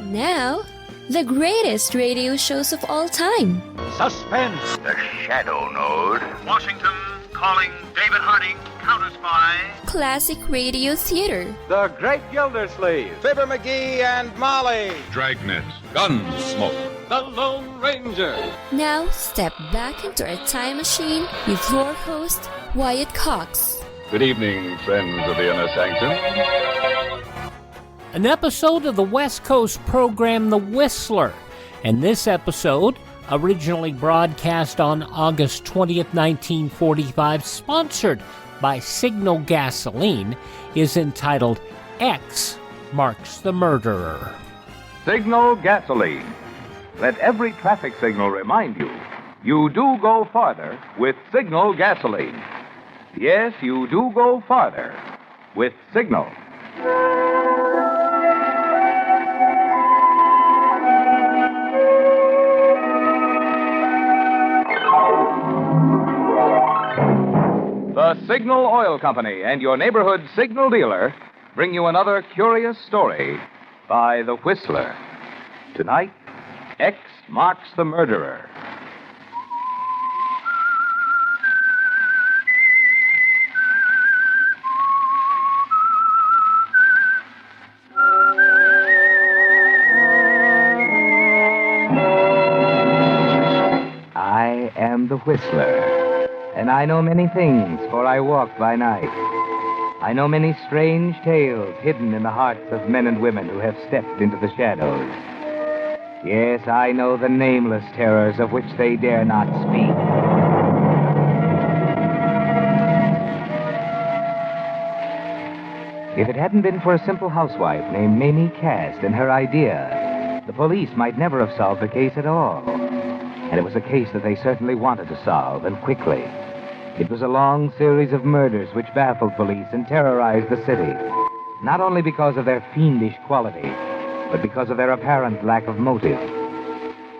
Now, the greatest radio shows of all time. Suspense. The Shadow Node. Washington calling David Harding, counter-spy. Classic radio theater. The Great Gildersleeve. Fibber McGee and Molly. Dragnet. Gunsmoke. The Lone Ranger. Now, step back into a time machine with your host, Wyatt Cox. Good evening, friends of the Inner Sanctum. An episode of the West Coast program The Whistler. And this episode, originally broadcast on August 20th, 1945, sponsored by Signal Gasoline, is entitled X Marks the Murderer. Signal Gasoline. Let every traffic signal remind you, you do go farther with Signal Gasoline. Yes, you do go farther with Signal. The Signal Oil Company and your neighborhood Signal dealer bring you another curious story by The Whistler. Tonight, X Marks the Murderer. I am the Whistler, and I know many things, for I walk by night. I know many strange tales hidden in the hearts of men and women who have stepped into the shadows. Yes, I know the nameless terrors of which they dare not speak. If it hadn't been for a simple housewife named Mamie Cast and her idea, the police might never have solved the case at all. And it was a case that they certainly wanted to solve, and quickly. It was a long series of murders which baffled police and terrorized the city, not only because of their fiendish quality, but because of their apparent lack of motive.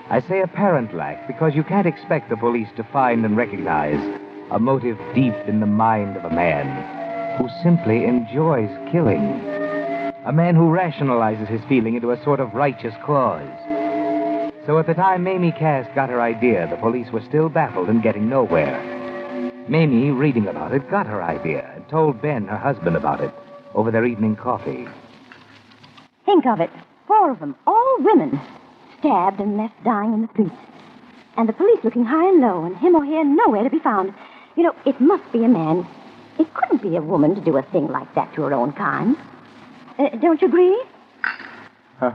I say apparent lack because you can't expect the police to find and recognize a motive deep in the mind of a man who simply enjoys killing, a man who rationalizes his feeling into a sort of righteous cause. So at the time Mamie Cass got her idea, the police were still baffled and getting nowhere. Mamie, reading about it, got her idea and told Ben, her husband, about it over their evening coffee. Think of it. 4 of them, all women, stabbed and left dying in the streets. And the police looking high and low, and him or her nowhere to be found. You know, it must be a man. It couldn't be a woman to do a thing like that to her own kind. Don't you agree? Huh?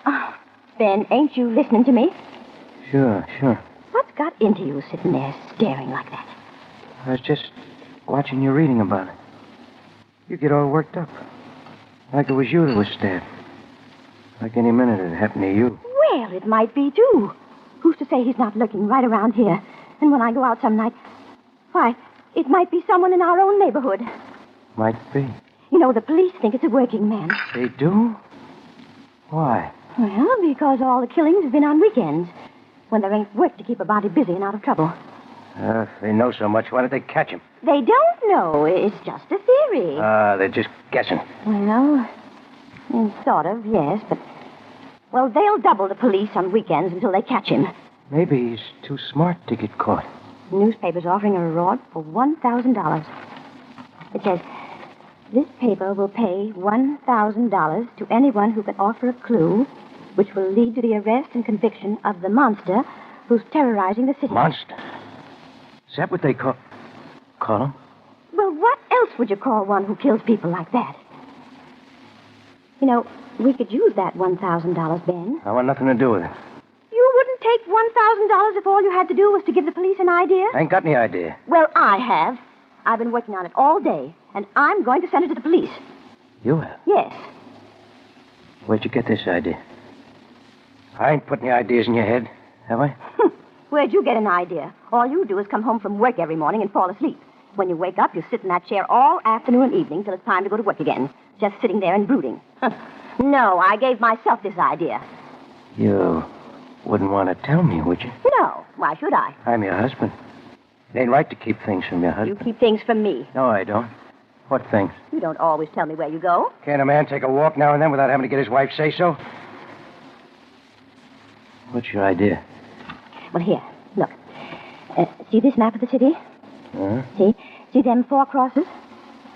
Oh, Ben, ain't you listening to me? Sure. What's got into you sitting there staring like that? I was just watching you reading about it. You get all worked up. Like it was you that was stabbed. Like any minute it'd happen to you. Well, it might be, too. Who's to say he's not lurking right around here? And when I go out some night, why, it might be someone in our own neighborhood. Might be. You know, the police think it's a working man. They do? Why? Well, because all the killings have been on weekends, when there ain't work to keep a body busy and out of trouble. If they know so much, why don't they catch him? They don't know. It's just a theory. They're just guessing. Well, sort of, yes, but... Well, they'll double the police on weekends until they catch him. Maybe he's too smart to get caught. The newspaper's offering a reward for $1,000. It says, this paper will pay $1,000 to anyone who can offer a clue which will lead to the arrest and conviction of the monster who's terrorizing the city. Monster? Is that what they call him? Well, what else would you call one who kills people like that? You know, we could use that $1,000, Ben. I want nothing to do with it. You wouldn't take $1,000 if all you had to do was to give the police an idea? I ain't got any idea. Well, I have. I've been working on it all day, and I'm going to send it to the police. You have? Yes. Where'd you get this idea? I ain't putting any ideas in your head, have I? Where'd you get an idea? All you do is come home from work every morning and fall asleep. When you wake up, you sit in that chair all afternoon and evening till it's time to go to work again. Just sitting there and brooding. No, I gave myself this idea. You wouldn't want to tell me, would you? No. Why should I? I'm your husband. It ain't right to keep things from your husband. You keep things from me. No, I don't. What things? You don't always tell me where you go. Can't a man take a walk now and then without having to get his wife say so? What's your idea? Well, here, look. See this map of the city? Huh? See them 4 crosses?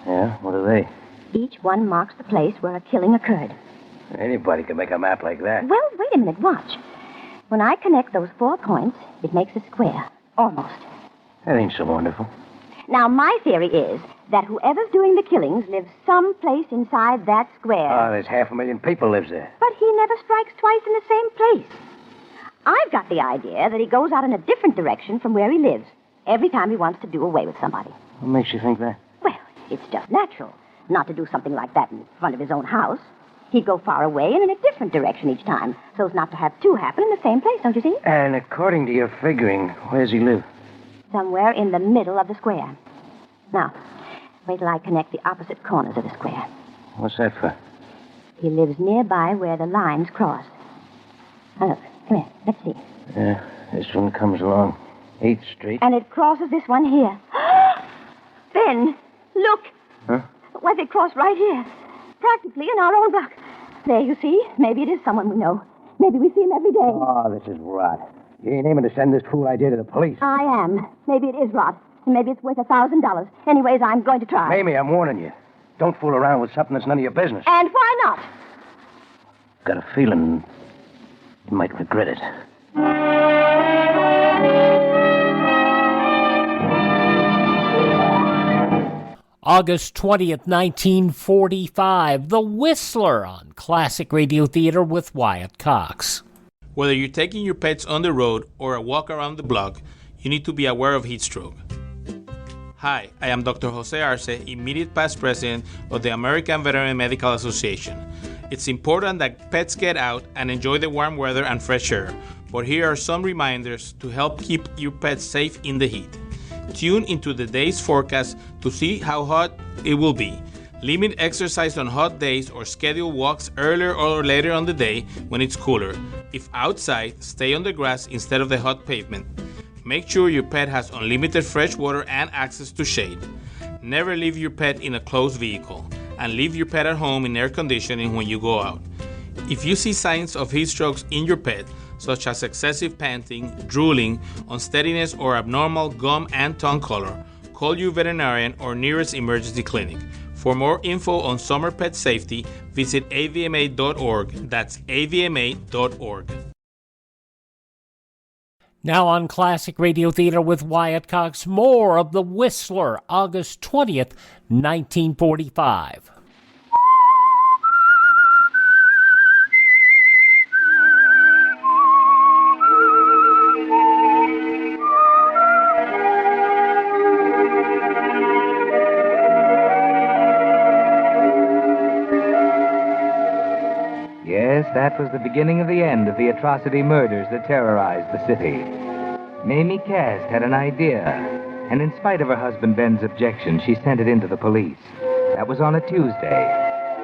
Yeah, what are they? Each one marks the place where a killing occurred. Anybody can make a map like that. Well, wait a minute, watch. When I connect those 4 points, it makes a square. Almost. That ain't so wonderful. Now, my theory is that whoever's doing the killings lives someplace inside that square. Oh, there's 500,000 people lives there. But he never strikes twice in the same place. I've got the idea that he goes out in a different direction from where he lives every time he wants to do away with somebody. What makes you think that? Well, it's just natural not to do something like that in front of his own house. He'd go far away and in a different direction each time, so as not to have 2 happen in the same place, don't you see? And according to your figuring, where's he live? Somewhere in the middle of the square. Now, wait till I connect the opposite corners of the square. What's that for? He lives nearby where the lines cross. Now, look, come here. Let's see. Yeah, this one comes along 8th Street. And it crosses this one here. Ben, look. Huh? Why, they cross right here. Practically in our own block. There, you see? Maybe it is someone we know. Maybe we see him every day. Oh, this is rot. You ain't aiming to send this fool idea to the police. I am. Maybe it is rot. And maybe it's worth $1,000. Anyways, I'm going to try. Mamie, I'm warning you. Don't fool around with something that's none of your business. And why not? Got a feeling you might regret it. August 20th, 1945, The Whistler on Classic Radio Theater with Wyatt Cox. Whether you're taking your pets on the road or a walk around the block, you need to be aware of heat stroke. Hi, I am Dr. Jose Arce, immediate past president of the American Veterinary Medical Association. It's important that pets get out and enjoy the warm weather and fresh air, but here are some reminders to help keep your pets safe in the heat. Tune into the day's forecast to see how hot it will be. Limit exercise on hot days or schedule walks earlier or later on the day when it's cooler. If outside, stay on the grass instead of the hot pavement. Make sure your pet has unlimited fresh water and access to shade. Never leave your pet in a closed vehicle, and leave your pet at home in air conditioning when you go out. If you see signs of heat strokes in your pet, such as excessive panting, drooling, unsteadiness, or abnormal gum and tongue color, call your veterinarian or nearest emergency clinic. For more info on summer pet safety, visit avma.org. That's avma.org. Now on Classic Radio Theater with Wyatt Cox, more of The Whistler, August 20th, 1945. Yes, that was the beginning of the end of the atrocity murders that terrorized the city. Mamie Cast had an idea, and in spite of her husband Ben's objection, she sent it in to the police. That was on a Tuesday,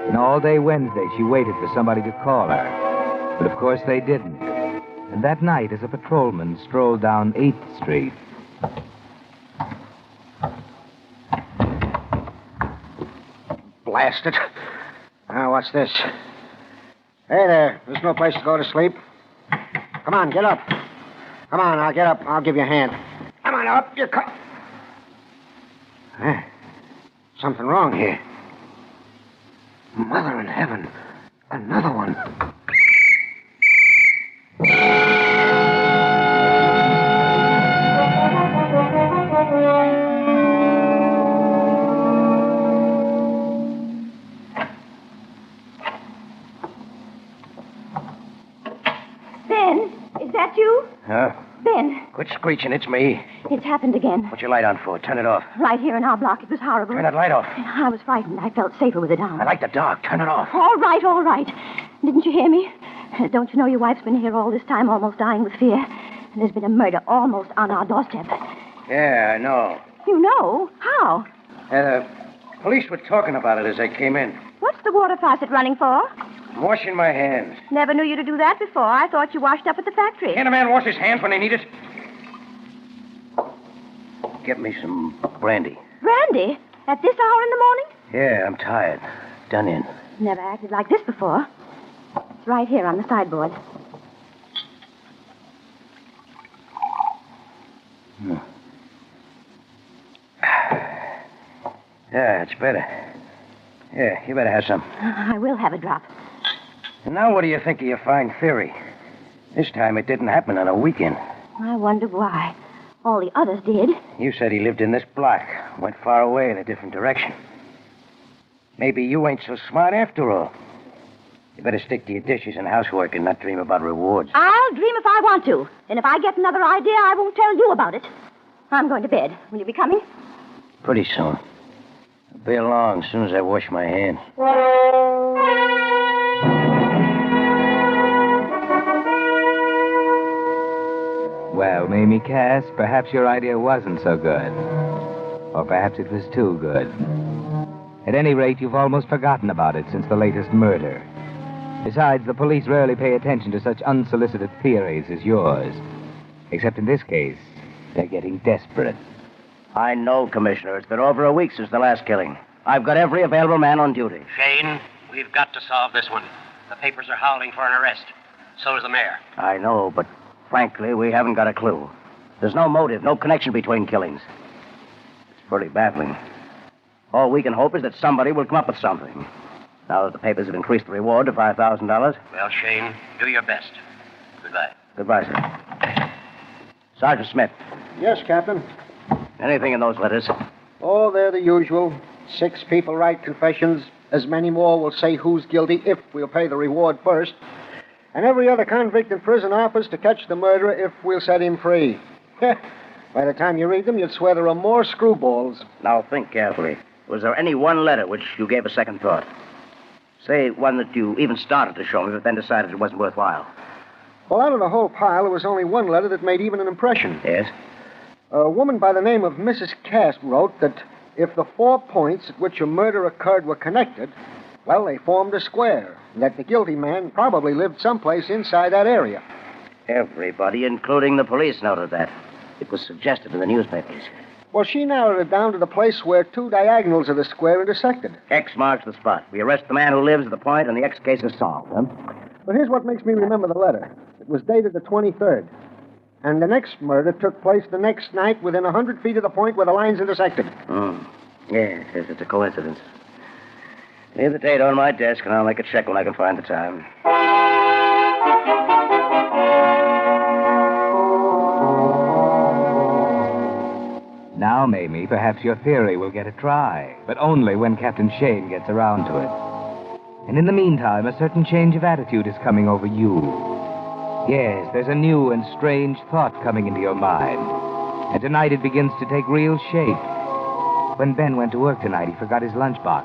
and all day Wednesday she waited for somebody to call her. But of course they didn't. And that night, as a patrolman strolled down 8th Street... Blast it. Now, what's this? Hey there, there's no place to go to sleep. Come on, get up. Come on, I'll get up. I'll give you a hand. Come on, up you come. Something wrong here. Mother in heaven. Another one. Is that you? Huh? Ben. Quit screeching, it's me. It's happened again. What's your light on for? Turn it off. Right here in our block. It was horrible. Turn that light off. I was frightened. I felt safer with it on. I like the dark. Turn it off. All right, all right. Didn't you hear me? Don't you know your wife's been here all this time, almost dying with fear? And there's been a murder almost on our doorstep. Yeah, I know. You know? How? The police were talking about it as they came in. What's the water faucet running for? I'm washing my hands. Never knew you to do that before. I thought you washed up at the factory. Can't a man wash his hands when they need it? Get me some brandy. Brandy? At this hour in the morning? Yeah, I'm tired. Done in. Never acted like this before. It's right here on the sideboard. Yeah, it's better. Yeah, you better have some. I will have a drop. And now what do you think of your fine theory? This time it didn't happen on a weekend. I wonder why. All the others did. You said he lived in this block, went far away in a different direction. Maybe you ain't so smart after all. You better stick to your dishes and housework and not dream about rewards. I'll dream if I want to. And if I get another idea, I won't tell you about it. I'm going to bed. Will you be coming? Pretty soon. I'll be along as soon as I wash my hands. Well, Mamie Cass, perhaps your idea wasn't so good. Or perhaps it was too good. At any rate, you've almost forgotten about it since the latest murder. Besides, the police rarely pay attention to such unsolicited theories as yours. Except in this case, they're getting desperate. I know, Commissioner. It's been over a week since the last killing. I've got every available man on duty. Shane, we've got to solve this one. The papers are howling for an arrest. So is the mayor. I know, but frankly, we haven't got a clue. There's no motive, no connection between killings. It's pretty baffling. All we can hope is that somebody will come up with something. Now that the papers have increased the reward to $5,000. Well, Shane, do your best. Goodbye. Goodbye, sir. Sergeant Smith. Yes, Captain. Anything in those letters? Oh, they're the usual. 6 people write confessions. As many more will say who's guilty if we'll pay the reward first. And every other convict in prison offers to catch the murderer if we'll set him free. By the time you read them, you'd swear there are more screwballs. Now, think carefully. Was there any one letter which you gave a second thought? Say one that you even started to show me, but then decided it wasn't worthwhile. Well, out of the whole pile, there was only one letter that made even an impression. Yes? A woman by the name of Mrs. Cass wrote that if the 4 points at which a murder occurred were connected, well, they formed a square, and that the guilty man probably lived someplace inside that area. Everybody, including the police, noted that. It was suggested in the newspapers. Well, she narrowed it down to the place where 2 diagonals of the square intersected. X marks the spot. We arrest the man who lives at the point, and the X case is solved, huh? But here's what makes me remember the letter. It was dated the 23rd. And the next murder took place the next night within 100 feet of the point where the lines intersected. Yes, it's a coincidence. Leave the date on my desk, and I'll make a check when I can find the time. Now, Mamie, perhaps your theory will get a try, but only when Captain Shane gets around to it. And in the meantime, a certain change of attitude is coming over you. Yes, there's a new and strange thought coming into your mind. And tonight it begins to take real shape. When Ben went to work tonight, he forgot his lunchbox,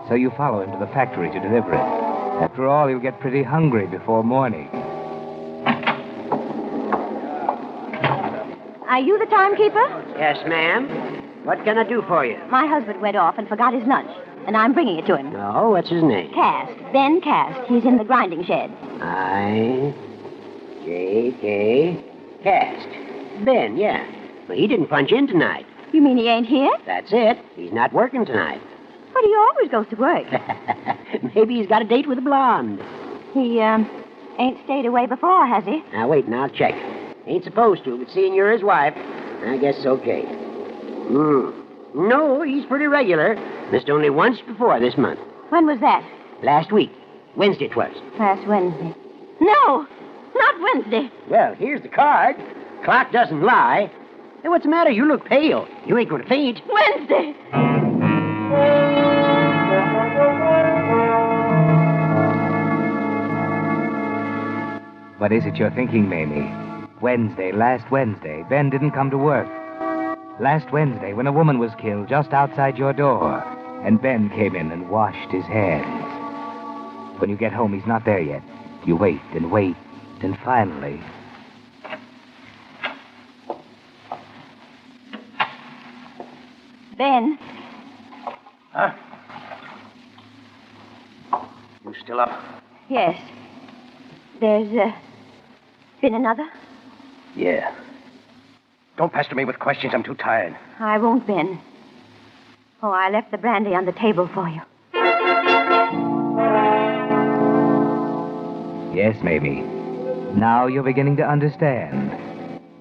so you follow him to the factory to deliver it. After all, he'll get pretty hungry before morning. Are you the timekeeper? Yes, ma'am. What can I do for you? My husband went off and forgot his lunch, and I'm bringing it to him. Oh, what's his name? Cast. Ben Cast. He's in the grinding shed. I-J-K. Cast. Ben, yeah. Well, he didn't punch in tonight. You mean he ain't here? That's it. He's not working tonight. But he always goes to work. Maybe he's got a date with a blonde. He, ain't stayed away before, has he? Now, wait, and I'll check. Ain't supposed to, but seeing you're his wife, I guess it's okay. No, he's pretty regular. Missed only once before this month. When was that? Last week. Wednesday 'twas. Last Wednesday. No, not Wednesday. Well, here's the card. Clock doesn't lie. Hey, what's the matter? You look pale. You ain't going to faint. Wednesday. What is it you're thinking, Mamie? Wednesday, last Wednesday, Ben didn't come to work. Last Wednesday, when a woman was killed just outside your door, and Ben came in and washed his hands. When you get home, he's not there yet. You wait, and finally... Ben. Huh? You still up? Yes. There's, been another? Yeah. Don't pester me with questions. I'm too tired. I won't, Ben. Oh, I left the brandy on the table for you. Yes, Mamie. Now you're beginning to understand.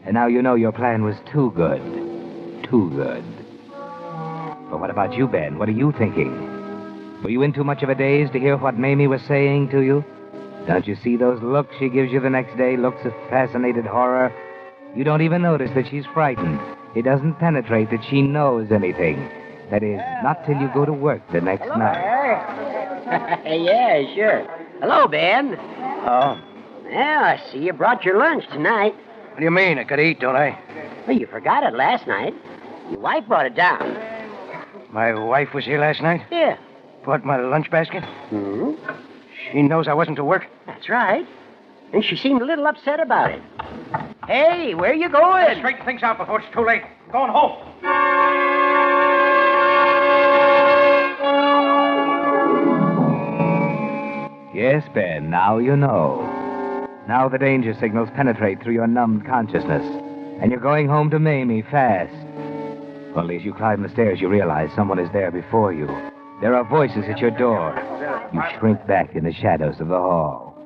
And now you know your plan was too good. Too good. But what about you, Ben? What are you thinking? Were you in too much of a daze to hear what Mamie was saying to you? Don't you see those looks she gives you the next day? Looks of fascinated horror? You don't even notice that she's frightened. It doesn't penetrate that she knows anything. That is, not till you go to work the next night. Yeah, sure. Hello, Ben. Oh? Well, I see you brought your lunch tonight. What do you mean? I could eat, don't I? Well, you forgot it last night. Your wife brought it down. My wife was here last night? Yeah. Brought my lunch basket? Hmm? She knows I wasn't to work? That's right. And she seemed a little upset about it. Hey, where you going? Straighten things out before it's too late. I'm going home. Yes, Ben, now you know. Now the danger signals penetrate through your numbed consciousness, and you're going home to Mamie fast. Only as you climb the stairs, you realize someone is there before you. There are voices at your door. You shrink back in the shadows of the hall.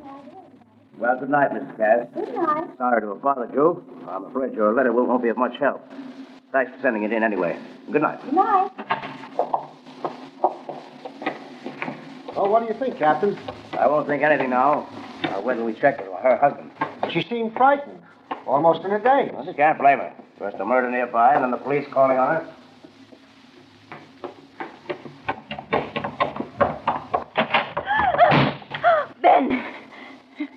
Well, good night, Mrs. Cass. Good night. Sorry to have bothered you. I'm afraid your letter won't be of much help. Thanks for sending it in anyway. Good night. Good night. Well, what do you think, Captain? I won't think anything now. I'll wait till we check with her husband. She seemed frightened. Almost in a daze. Well, you can't blame her. First a murder nearby, and then the police calling on her. Ben,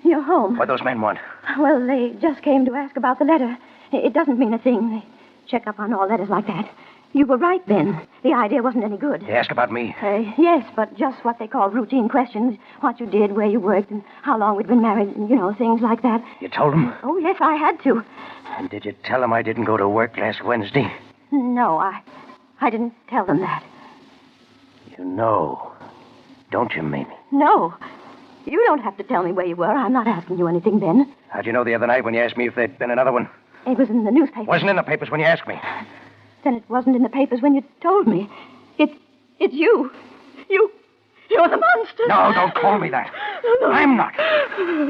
you're home. What those men want? Well, they just came to ask about the letter. It doesn't mean a thing. They check up on all letters like that. You were right, Ben. The idea wasn't any good. They ask about me. Yes, but just what they call routine questions. What you did, where you worked, and how long we'd been married, and, things like that. You told them? Oh, yes, I had to. And did you tell them I didn't go to work last Wednesday? No, I didn't tell them that. You know, don't you, Mamie? No. You don't have to tell me where you were. I'm not asking you anything, Ben. How'd you know the other night when you asked me if there'd been another one? It was in the newspaper. Wasn't in the papers when you asked me. Then it wasn't in the papers when you told me. It's you. You're the monster. No, don't call me that. No. I'm not.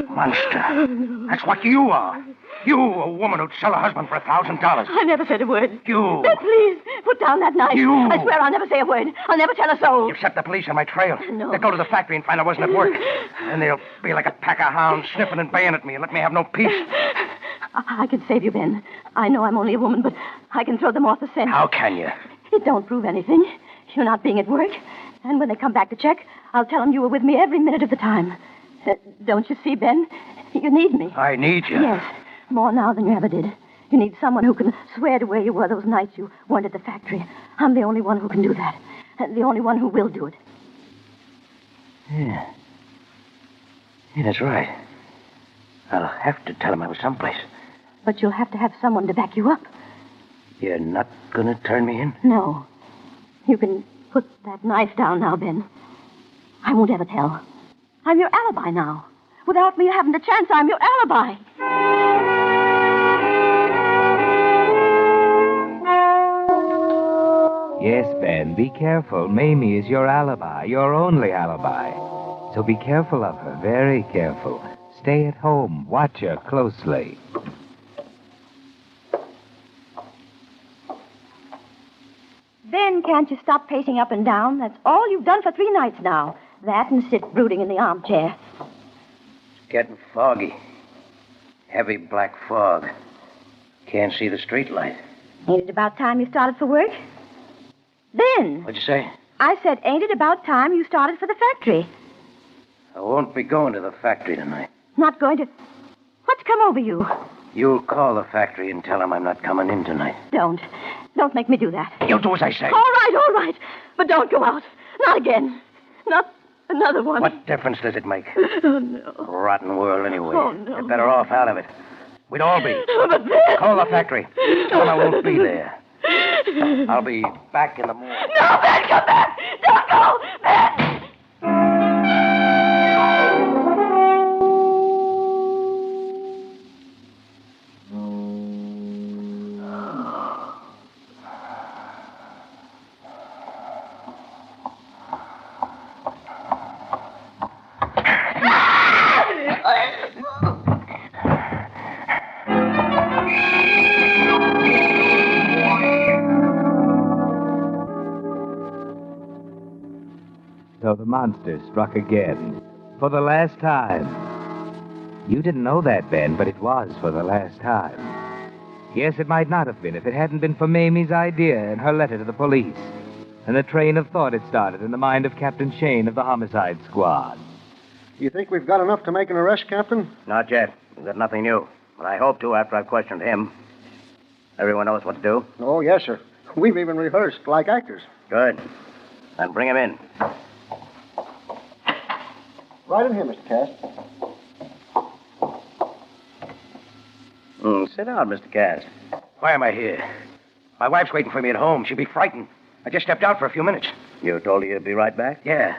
Monster. That's what you are. You, a woman who'd sell a husband for $1,000. I never said a word. You. Ben, please, put down that knife. You. I swear I'll never say a word. I'll never tell a soul. You've set the police on my trail. No. They'll go to the factory and find I wasn't at work. And they'll be like a pack of hounds sniffing and baying at me and let me have no peace. I can save you, Ben. I know I'm only a woman, but I can throw them off the scent. How can you? It don't prove anything. You're not being at work. And when they come back to check, I'll tell them you were with me every minute of the time. Don't you see, Ben? You need me. I need you. Yes, more now than you ever did. You need someone who can swear to where you were those nights you weren't at the factory. I'm the only one who can do that. The only one who will do it. Yeah, that's right. I'll have to tell him I was someplace. But you'll have to have someone to back you up. You're not going to turn me in? No. You can put that knife down now, Ben. I won't ever tell. I'm your alibi now. Without me having the chance, I'm your alibi. Yes, Ben, be careful. Mamie is your alibi, your only alibi. So be careful of her, very careful. Stay at home. Watch her closely. Ben, can't you stop pacing up and down? That's all you've done for 3 nights now. That and sit brooding in the armchair. It's getting foggy. Heavy black fog. Can't see the street light. Ain't it about time you started for work? Ben! What'd you say? I said, ain't it about time you started for the factory? I won't be going to the factory tonight. Not going to... What's come over you? You'll call the factory and tell them I'm not coming in tonight. Don't make me do that. You'll do as I say. All right. But don't go out. Not again. Not another one. What difference does it make? Oh, no. Rotten world anyway. Oh, no. You're better off out of it. We'd all be. But Ben... Call the factory. Tell them I won't be there. I'll be back in the morning. No, Ben, come back! Don't go! Ben! So the monster struck again. For the last time. You didn't know that, Ben, but it was for the last time. Yes, it might not have been if it hadn't been for Mamie's idea and her letter to the police. And the train of thought it started in the mind of Captain Shane of the Homicide Squad. You think we've got enough to make an arrest, Captain? Not yet. We've got nothing new. But I hope to after I've questioned him. Everyone knows what to do? Oh, yes, sir. We've even rehearsed like actors. Good. Then bring him in. Right in here, Mr. Cast. Sit down, Mr. Cast. Why am I here? My wife's waiting for me at home. She'll be frightened. I just stepped out for a few minutes. You told her you'd be right back? Yeah.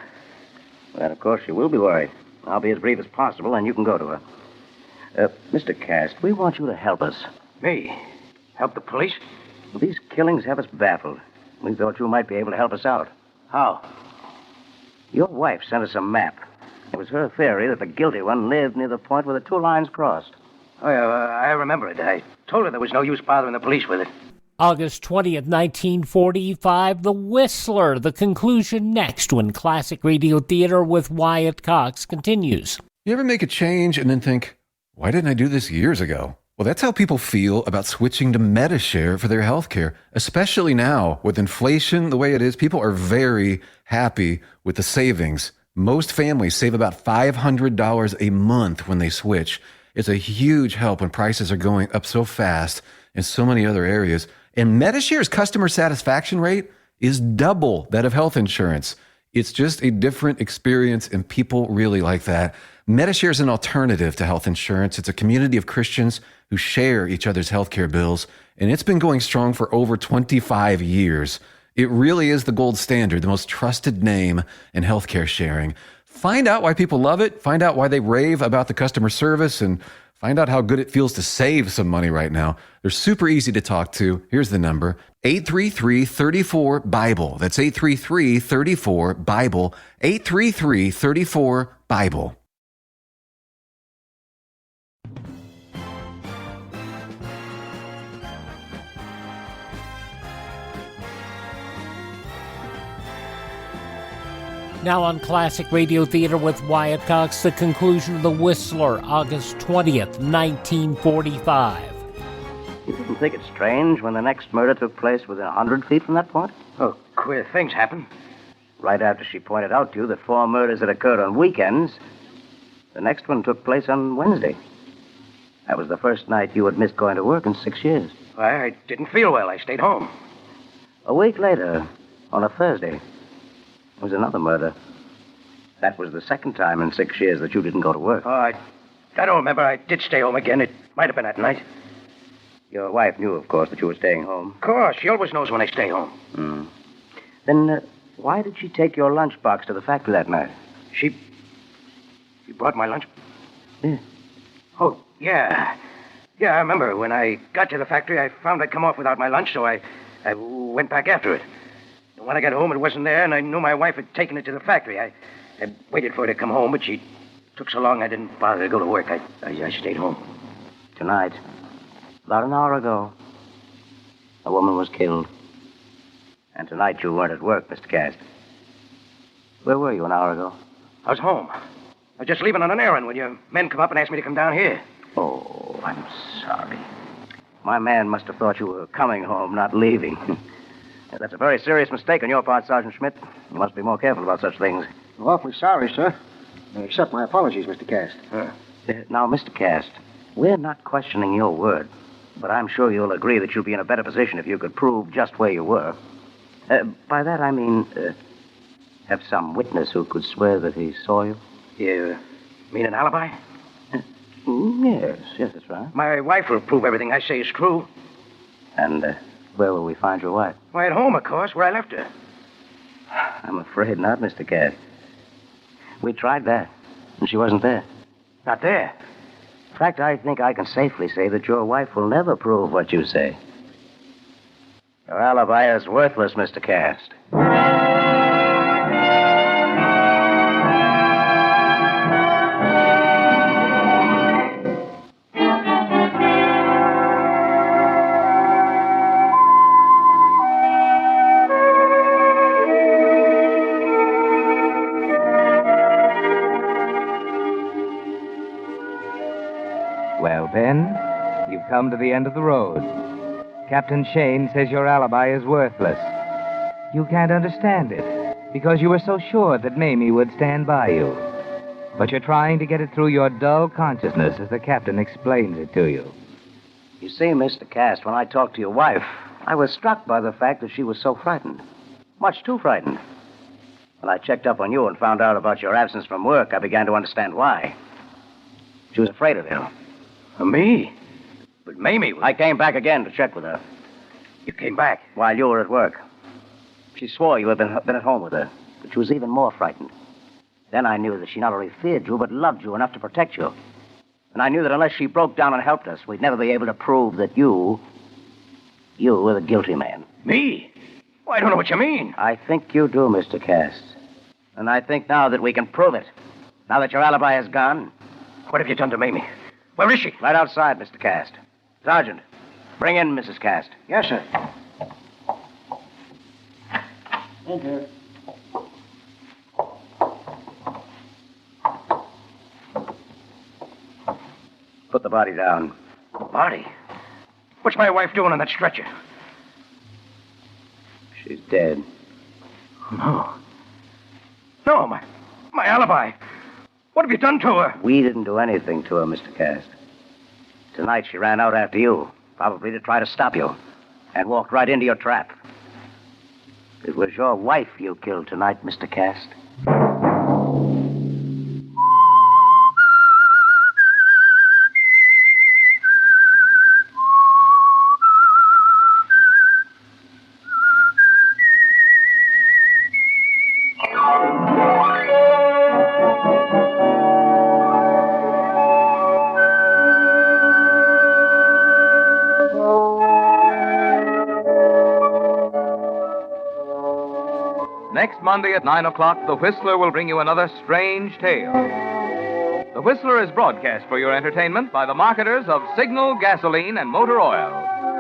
Well, of course, she will be worried. I'll be as brief as possible, and you can go to her. Mr. Cast, we want you to help us. Me? Help the police? Well, these killings have us baffled. We thought you might be able to help us out. How? Your wife sent us a map. It was her theory that the guilty one lived near the point where the two lines crossed. Oh, yeah, I remember it. I told her there was no use bothering the police with it. August 20th, 1945, The Whistler. The conclusion next when Classic Radio Theater with Wyatt Cox continues. You ever make a change and then think, why didn't I do this years ago? Well, that's how people feel about switching to Medishare for their health care, especially now with inflation the way it is. People are very happy with the savings. Most families save about $500 a month when they switch. It's a huge help when prices are going up so fast in so many other areas. And Medishare's customer satisfaction rate is double that of health insurance. It's just a different experience, and people really like that. Medishare is an alternative to health insurance. It's a community of Christians who share each other's healthcare bills, and it's been going strong for over 25 years. It really is the gold standard, the most trusted name in healthcare sharing. Find out why people love it, find out why they rave about the customer service, and find out how good it feels to save some money right now. They're super easy to talk to. Here's the number, 833-34-BIBLE. That's 833-34-BIBLE, 833-34-BIBLE. Now on Classic Radio Theater with Wyatt Cox, the conclusion of The Whistler, August 20th, 1945. You didn't think it strange when the next murder took place within 100 feet from that point? Oh, queer things happen. Right after she pointed out to you that 4 murders had occurred on weekends, the next one took place on Wednesday. That was the first night you had missed going to work in 6 years. Why, I didn't feel well. I stayed home. A week later, on a Thursday, there was another murder. That was the second time in 6 years that you didn't go to work. Oh, I don't remember. I did stay home again. It might have been at night. Your wife knew, of course, that you were staying home. Of course. She always knows when I stay home. Then why did she take your lunchbox to the factory that night? She brought my lunch? Yeah. Oh, yeah. Yeah, I remember. When I got to the factory, I found I'd come off without my lunch, so I went back after it. When I got home, it wasn't there, and I knew my wife had taken it to the factory. I waited for her to come home, but she took so long I didn't bother to go to work. I stayed home. Tonight, about an hour ago, a woman was killed. And tonight you weren't at work, Mr. Cast. Where were you an hour ago? I was home. I was just leaving on an errand when your men come up and asked me to come down here. Oh, I'm sorry. My man must have thought you were coming home, not leaving. That's a very serious mistake on your part, Sergeant Schmidt. You must be more careful about such things. I'm awfully sorry, sir. I accept my apologies, Mr. Cast. Now, Mr. Cast, we're not questioning your word, but I'm sure you'll agree that you'd be in a better position if you could prove just where you were. By that, I mean, have some witness who could swear that he saw you. You mean an alibi? Yes, that's right. My wife will prove everything I say is true. And where will we find your wife? Why, at home, of course, where I left her. I'm afraid not, Mr. Cast. We tried that, and she wasn't there. Not there? In fact, I think I can safely say that your wife will never prove what you say. Your alibi is worthless, Mr. Cast. come to the end of the road. Captain Shane says your alibi is worthless. You can't understand it, because you were so sure that Mamie would stand by you. But you're trying to get it through your dull consciousness as the captain explains it to you. You see, Mr. Cast, when I talked to your wife, I was struck by the fact that she was so frightened. Much too frightened. When I checked up on you and found out about your absence from work, I began to understand why. She was afraid of you. Me? But Mamie... I came back again to check with her. You came back? While you were at work. She swore you had been at home with her, but she was even more frightened. Then I knew that she not only feared you, but loved you enough to protect you. And I knew that unless she broke down and helped us, we'd never be able to prove that you were the guilty man. Me? Well, I don't know what you mean. I think you do, Mr. Cast. And I think now that we can prove it. Now that your alibi is gone. What have you done to Mamie? Where is she? Right outside, Mr. Cast. Sergeant, bring in Mrs. Cast. Yes, sir. Enter. Put the body down. Body? What's my wife doing on that stretcher? She's dead. No. No, my alibi. What have you done to her? We didn't do anything to her, Mr. Cast. Tonight she ran out after you, probably to try to stop you, and walked right into your trap. It was your wife you killed tonight, Mr. Cast. Next Monday at 9 o'clock, The Whistler will bring you another strange tale. The Whistler is broadcast for your entertainment by the marketers of Signal gasoline and motor oil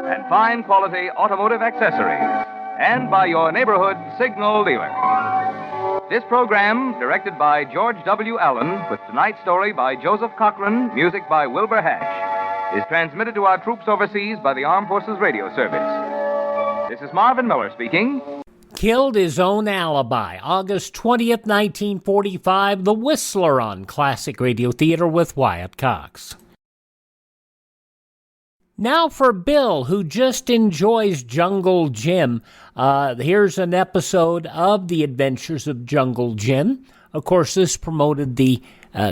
and fine quality automotive accessories, and by your neighborhood Signal dealer. This program, directed by George W. Allen, with tonight's story by Joseph Cochran, music by Wilbur Hatch, is transmitted to our troops overseas by the Armed Forces Radio Service. This is Marvin Miller speaking. Killed his own alibi, August 20th, 1945, The Whistler on Classic Radio Theater with Wyatt Cox. Now for Bill, who just enjoys Jungle Jim. Here's an episode of The Adventures of Jungle Jim. Of course, this promoted the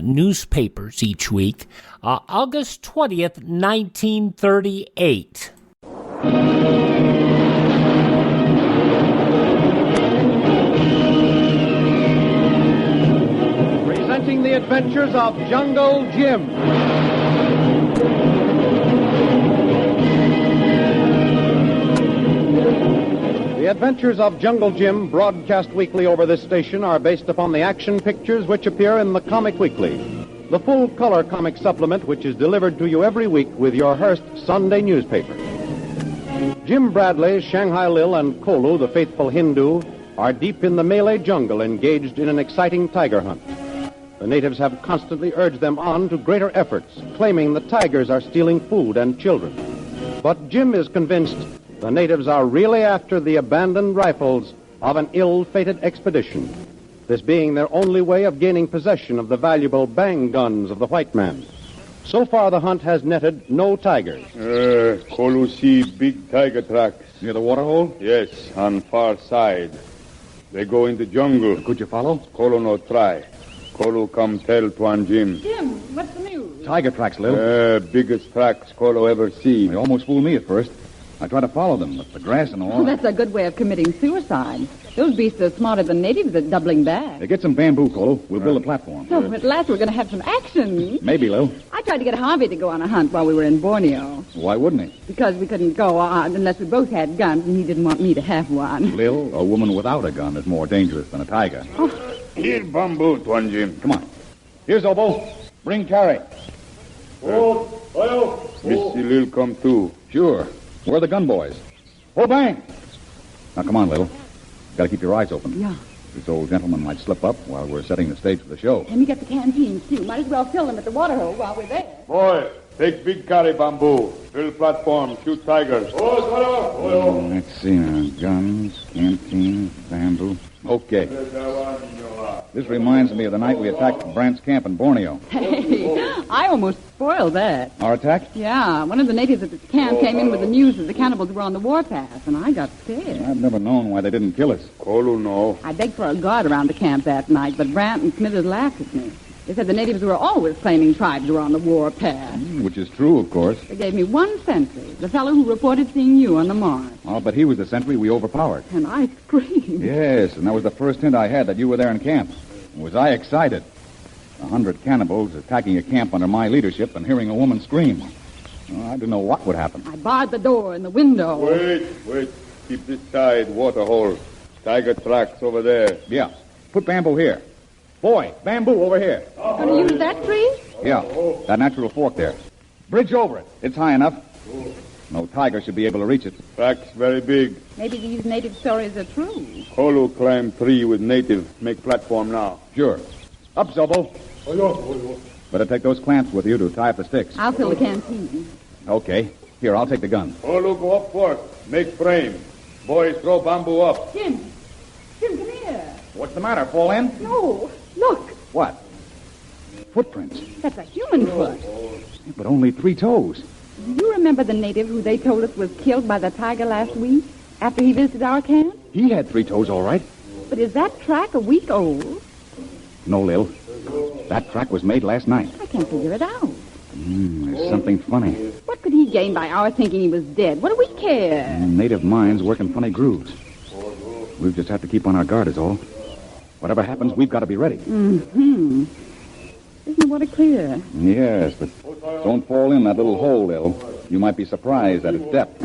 newspapers each week. August 20th, 1938. Presenting The Adventures of Jungle Jim. The Adventures of Jungle Jim, broadcast weekly over this station, are based upon the action pictures which appear in the Comic Weekly, the full-color comic supplement which is delivered to you every week with your Hearst Sunday newspaper. Jim Bradley, Shanghai Lil, and Kolu, the faithful Hindu, are deep in the Malay jungle engaged in an exciting tiger hunt. The natives have constantly urged them on to greater efforts, claiming the tigers are stealing food and children. But Jim is convinced the natives are really after the abandoned rifles of an ill-fated expedition, this being their only way of gaining possession of the valuable bang guns of the white man. So far, the hunt has netted no tigers. Kolu see big tiger tracks. Near the waterhole? Yes, on far side. They go in the jungle. Could you follow? Kolu no try. Kolu come tell Tuan Jim. Jim, what's the news? Tiger tracks, Lil. Biggest tracks Kolu ever see. They almost fooled me at first. I tried to follow them, but the grass and all... Oh, that's a good way of committing suicide. Those beasts are smarter than natives at doubling back. They get some bamboo, Kolu. We'll build a platform. So at last we're going to have some action. Maybe, Lil. I tried to get Harvey to go on a hunt while we were in Borneo. Why wouldn't he? Because we couldn't go on unless we both had guns, and he didn't want me to have one. Lil, a woman without a gun is more dangerous than a tiger. Oh. Here, bamboo, Tuan Jim. Come on. Here's Obo. Bring carry. Missy Lil come too. Sure. Where are the gun boys? Oh, bang! Now, come on, Lil. Got to keep your eyes open. Yeah. This old gentleman might slip up while we're setting the stage for the show. And we get the canteens, too. Might as well fill them at the waterhole while we're there. Boy, Take big carry bamboo. Fill platform. Shoot tigers. Let's see now. Guns, canteen, bamboo. Okay. This reminds me of the night we attacked Brant's camp in Borneo. Hey, I almost spoiled that. Our attack? Yeah, one of the natives at the camp came in with the news that the cannibals were on the warpath, and I got scared. I've never known why they didn't kill us. Kolu, no. I begged for a guard around the camp that night, but Brant and Smithers laughed at me. They said the natives were always claiming tribes were on the warpath. Which is true, of course. They gave me one sentry, the fellow who reported seeing you on the march. Oh, but he was the sentry we overpowered. And I screamed. Yes, and that was the first hint I had that you were there in camp. Was I excited? 100 cannibals attacking a camp under my leadership and hearing a woman scream. Well, I didn't know what would happen. I barred the door and the window. Wait. Keep this side, water hole. Tiger tracks over there. Yeah. Put bamboo here. Boy, bamboo over here. Going to use that tree? Yeah, that natural fork there. Bridge over it. It's high enough. No tiger should be able to reach it. Tracks very big. Maybe these native stories are true. Kolu climb tree with native. Make platform now. Sure. Up, Zobo. Better take those clamps with you to tie up the sticks. I'll fill the canteen. Okay. Here, I'll take the gun. Kolu, go up first. Make frame. Boys, throw bamboo up. Jim, come here. What's the matter? Fall in? No. Look. What? Footprints. That's a human foot. But only 3 toes. Do you remember the native who they told us was killed by the tiger last week after he visited our camp? He had 3 toes, all right. But is that track a week old? No, Lil. That track was made last night. I can't figure it out. There's something funny. What could he gain by our thinking he was dead? What do we care? Native minds work in funny grooves. We'll just have to keep on our guard is all. Whatever happens, we've got to be ready. Mm-hmm. Isn't the water clear? Yes, but don't fall in that little hole, Lil. You might be surprised at its depth.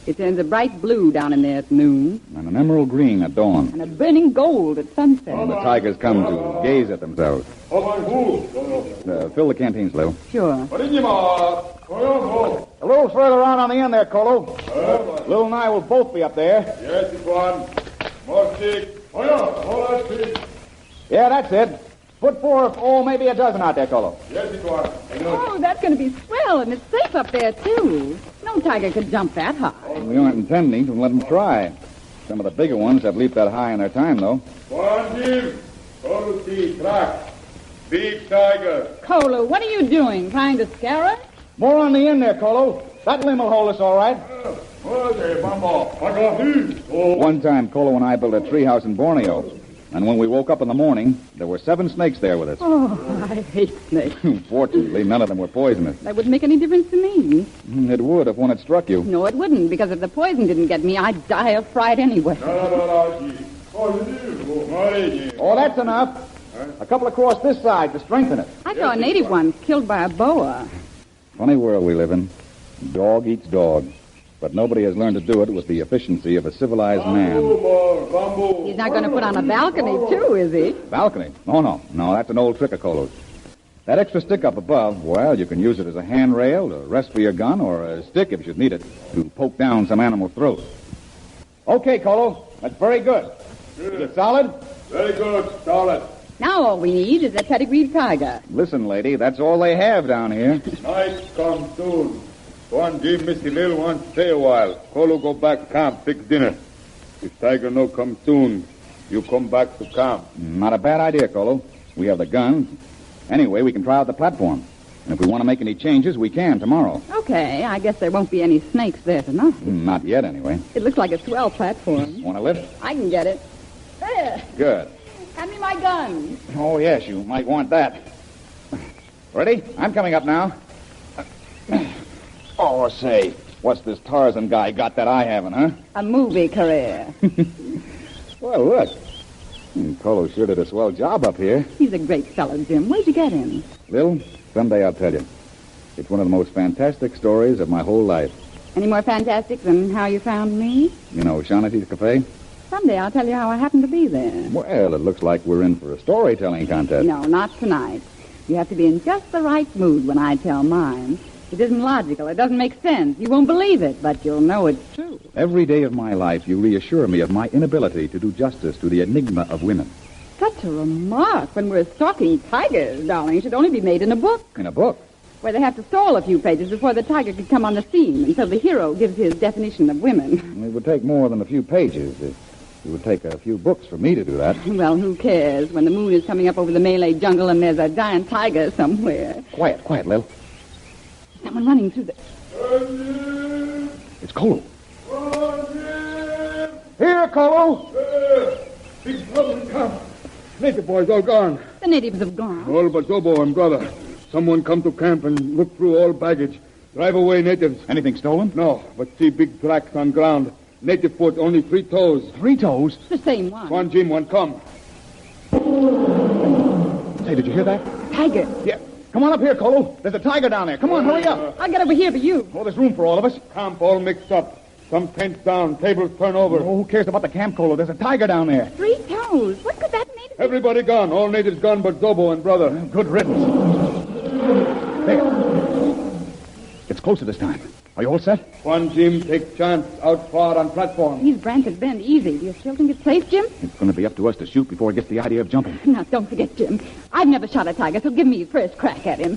It turns a bright blue down in there at noon. And an emerald green at dawn. And a burning gold at sunset. And the tigers come to gaze at themselves. Fill the canteens, Lil. Sure. A little further on the end there, Colo. Lil and I will both be up there. Yes, it's one. More stick. Yeah, that's it. Put 4, maybe a dozen out there, Colo. Yes, it's one. Oh, that's going to be swell, and it's safe up there, too. No tiger could jump that high. We aren't intending to let them try. Some of the bigger ones have leaped that high in their time, though. One, Jim. Kolu see track. Big tiger. Colo, what are you doing? Trying to scare us? More on the end there, Colo. That limb will hold us all right. One time, Colo and I built a treehouse in Borneo. And when we woke up in the morning, there were 7 snakes there with us. Oh, I hate snakes. Fortunately, none of them were poisonous. That wouldn't make any difference to me. It would if one had struck you. No, it wouldn't, because if the poison didn't get me, I'd die of fright anyway. Oh, that's enough. A couple across this side to strengthen it. I saw a native once killed by a boa. Funny world we live in. Dog eats dog. But nobody has learned to do it with the efficiency of a civilized man. He's not going to put on a balcony, too, is he? Balcony? Oh, no. No, that's an old trick of Colo's. That extra stick up above, well, you can use it as a handrail to rest for your gun, or a stick, if you should need it, to poke down some animal's throat. Okay, Colo. That's very good. Is it solid? Very good. Solid. Now all we need is a pedigreed tiger. Listen, lady, that's all they have down here. Night come soon. One Jim, Missy Lil, one stay a while. Kolu go back camp, fix dinner. If tiger no come soon, you come back to camp. Not a bad idea, Colo. We have the guns. Anyway, we can try out the platform. And if we want to make any changes, we can tomorrow. Okay, I guess there won't be any snakes there tonight. Not yet, anyway. It looks like a swell platform. Want to lift? I can get it. There. Good. Hand me my gun. Oh, yes, you might want that. Ready? I'm coming up now. Oh, say, what's this Tarzan guy got that I haven't, huh? A movie career. Well, look. Colo sure did a swell job up here. He's a great fellow, Jim. Where'd you get him? Lil, someday I'll tell you. It's one of the most fantastic stories of my whole life. Any more fantastic than how you found me? You know Shaughnessy's Cafe? Someday I'll tell you how I happened to be there. Well, it looks like we're in for a storytelling contest. No, not tonight. You have to be in just the right mood when I tell mine. It isn't logical. It doesn't make sense. You won't believe it, but you'll know it's true. Every day of my life, you reassure me of my inability to do justice to the enigma of women. Such a remark. When we're stalking tigers, darling, it should only be made in a book. In a book? where they have to stall a few pages before the tiger can come on the scene, and so the hero gives his definition of women. It would take more than a few pages. It would take a few books for me to do that. Well, who cares when the moon is coming up over the Malay jungle and there's a giant tiger somewhere? Quiet, Lil. Someone running through the... It's Colo. Here, Colo! Big trouble in camp. Native boys all gone. The natives have gone. All but Zobo and brother. Someone come to camp and look through all baggage. Drive away natives. Anything stolen? No, but see big tracks on ground. Native foot, only 3 toes. 3 toes? The same one. One Jim, one come. Say, did you hear that? Tiger. Yeah. Come on up here, Colo. There's a tiger down there. Come on, hurry up. I'll get over here for you. Oh, there's room for all of us. Camp all mixed up. Some tents down, tables turn over. Oh, who cares about the camp, Colo? There's a tiger down there. 3 toes. What could that mean? Everybody gone. All natives gone but Zobo and brother. Good riddance. There. It's closer this time. Are you all set? One Jim, take chance out far on platform. These branches bend easy. Do you still think it's safe, Jim? It's going to be up to us to shoot before it gets the idea of jumping. Now, don't forget, Jim. I've never shot a tiger, so give me your first crack at him.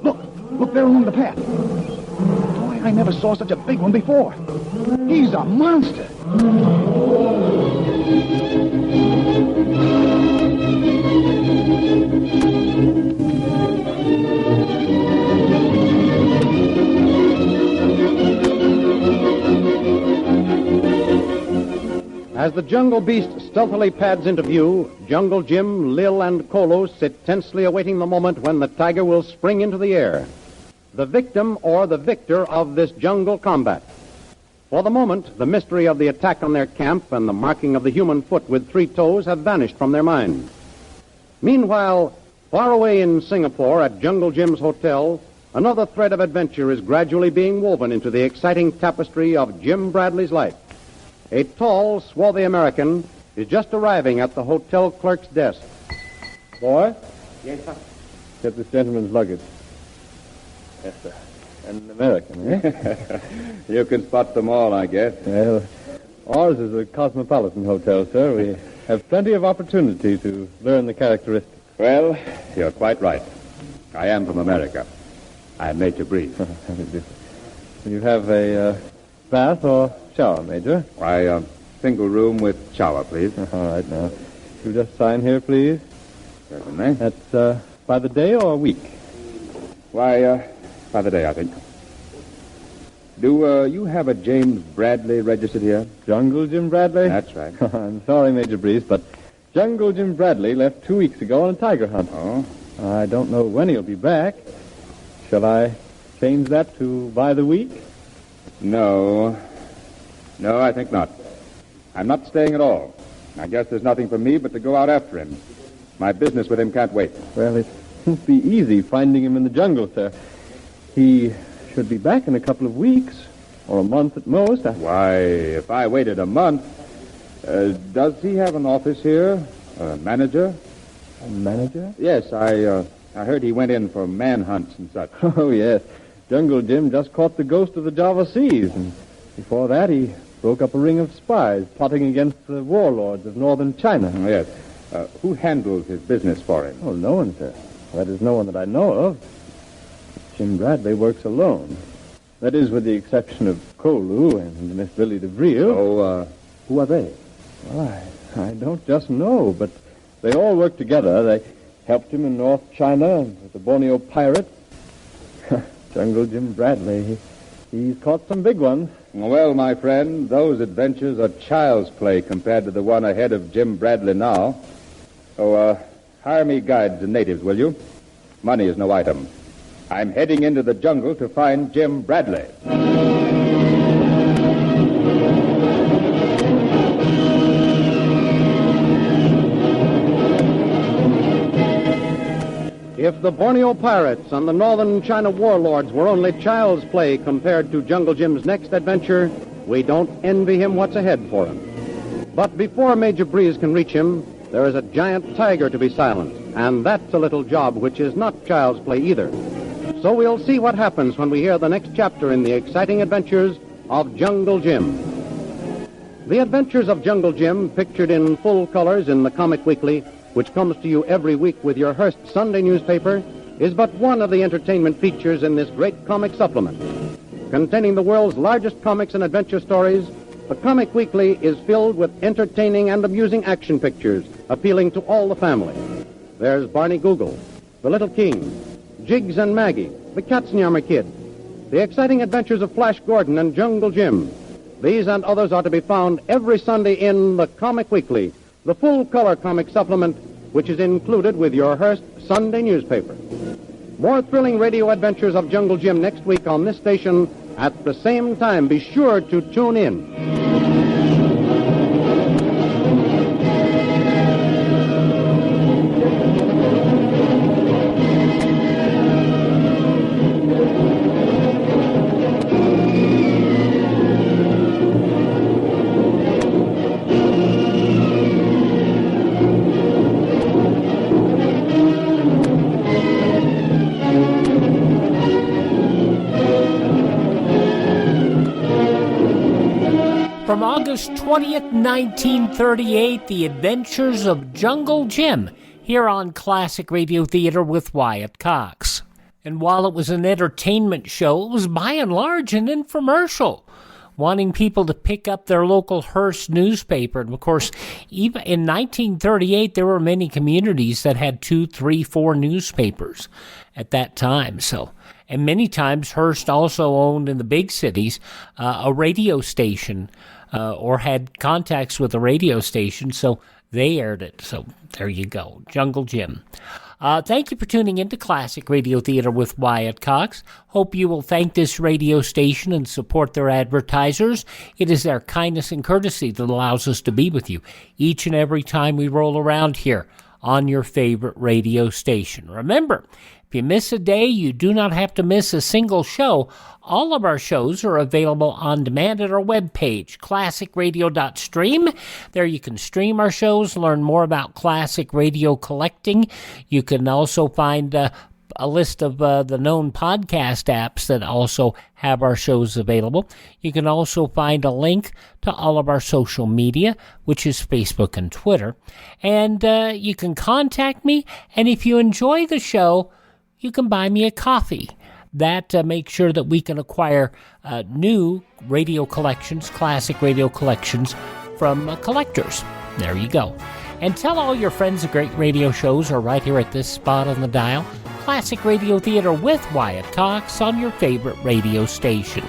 Look there along the path. Boy, I never saw such a big one before. He's a monster. As the jungle beast stealthily pads into view, Jungle Jim, Lil, and Colo sit tensely awaiting the moment when the tiger will spring into the air. The victim or the victor of this jungle combat. For the moment, the mystery of the attack on their camp and the marking of the human foot with 3 toes have vanished from their minds. Meanwhile, far away in Singapore at Jungle Jim's hotel, another thread of adventure is gradually being woven into the exciting tapestry of Jim Bradley's life. A tall, swarthy American is just arriving at the hotel clerk's desk. Boy? Yes, sir. Get this gentleman's luggage. Yes, sir. An American, eh? You can spot them all, I guess. Well, ours is a cosmopolitan hotel, sir. We have plenty of opportunity to learn the characteristics. Well, you're quite right. I am from America. I'm Major Breeze. You have a bath or shower, Major? Why, single room with shower, please. All right, now. You just sign here, please. Certainly. That's by the day or week? Why, by the day, I think. Do you have a James Bradley registered here? Jungle Jim Bradley? That's right. I'm sorry, Major Breeze, but Jungle Jim Bradley left 2 weeks ago on a tiger hunt. Oh? I don't know when he'll be back. Shall I change that to by the week? No. No, I think not. I'm not staying at all. I guess there's nothing for me but to go out after him. My business with him can't wait. Well, it won't be easy finding him in the jungle, sir. He should be back in a couple of weeks, or a month at most. Why, if I waited a month... does he have an office here? A manager? A manager? Yes, I heard he went in for manhunts and such. Oh, yes. Jungle Jim just caught the ghost of the Java Seas, and before that he broke up a ring of spies plotting against the warlords of northern China. Oh, yes. Who handles his business for him? Oh, no one, sir. That is no one that I know of. Jim Bradley works alone. That is, with the exception of Kolu and Miss Lily DeVril. Oh, who are they? Well, I don't just know, but they all work together. They helped him in North China with the Borneo pirate. Jungle Jim Bradley, he's caught some big ones. Well, my friend, those adventures are child's play compared to the one ahead of Jim Bradley now. So, hire me guides and natives, will you? Money is no item. I'm heading into the jungle to find Jim Bradley. If the Borneo pirates and the northern China warlords were only child's play compared to Jungle Jim's next adventure, we don't envy him what's ahead for him. But before Major Breeze can reach him, there is a giant tiger to be silenced, and that's a little job which is not child's play either. So we'll see what happens when we hear the next chapter in the exciting adventures of Jungle Jim. The adventures of Jungle Jim, pictured in full colors in the Comic Weekly, which comes to you every week with your Hearst Sunday newspaper, is but one of the entertainment features in this great comic supplement. Containing the world's largest comics and adventure stories, the Comic Weekly is filled with entertaining and amusing action pictures appealing to all the family. There's Barney Google, The Little King, Jiggs and Maggie, The Katzenjammer Kid, The Exciting Adventures of Flash Gordon and Jungle Jim. These and others are to be found every Sunday in the Comic Weekly, the full-color comic supplement, which is included with your Hearst Sunday newspaper. More thrilling radio adventures of Jungle Jim next week on this station at the same time. Be sure to tune in. From August 20th, 1938, The Adventures of Jungle Jim, here on Classic Radio Theater with Wyatt Cox. And while it was an entertainment show, it was by and large an infomercial, wanting people to pick up their local Hearst newspaper. And of course, even in 1938, there were many communities that had 2, 3, 4 newspapers at that time. And many times Hearst also owned in the big cities a radio station or had contacts with a radio station, so they aired it. So there you go, Jungle Jim. Thank you for tuning in to Classic Radio Theater with Wyatt Cox. Hope you will thank this radio station and support their advertisers. It is their kindness and courtesy that allows us to be with you each and every time we roll around here on your favorite radio station. Remember, if you miss a day, you do not have to miss a single show. All of our shows are available on demand at our webpage, classicradio.stream. There you can stream our shows, learn more about classic radio collecting. You can also find a list of the known podcast apps that also have our shows available. You can also find a link to all of our social media, which is Facebook and Twitter. And you can contact me, and if you enjoy the show, you can buy me a coffee. That makes sure that we can acquire new radio collections, classic radio collections from collectors. There you go. And tell all your friends the great radio shows are right here at this spot on the dial. Classic Radio Theater with Wyatt Cox on your favorite radio station.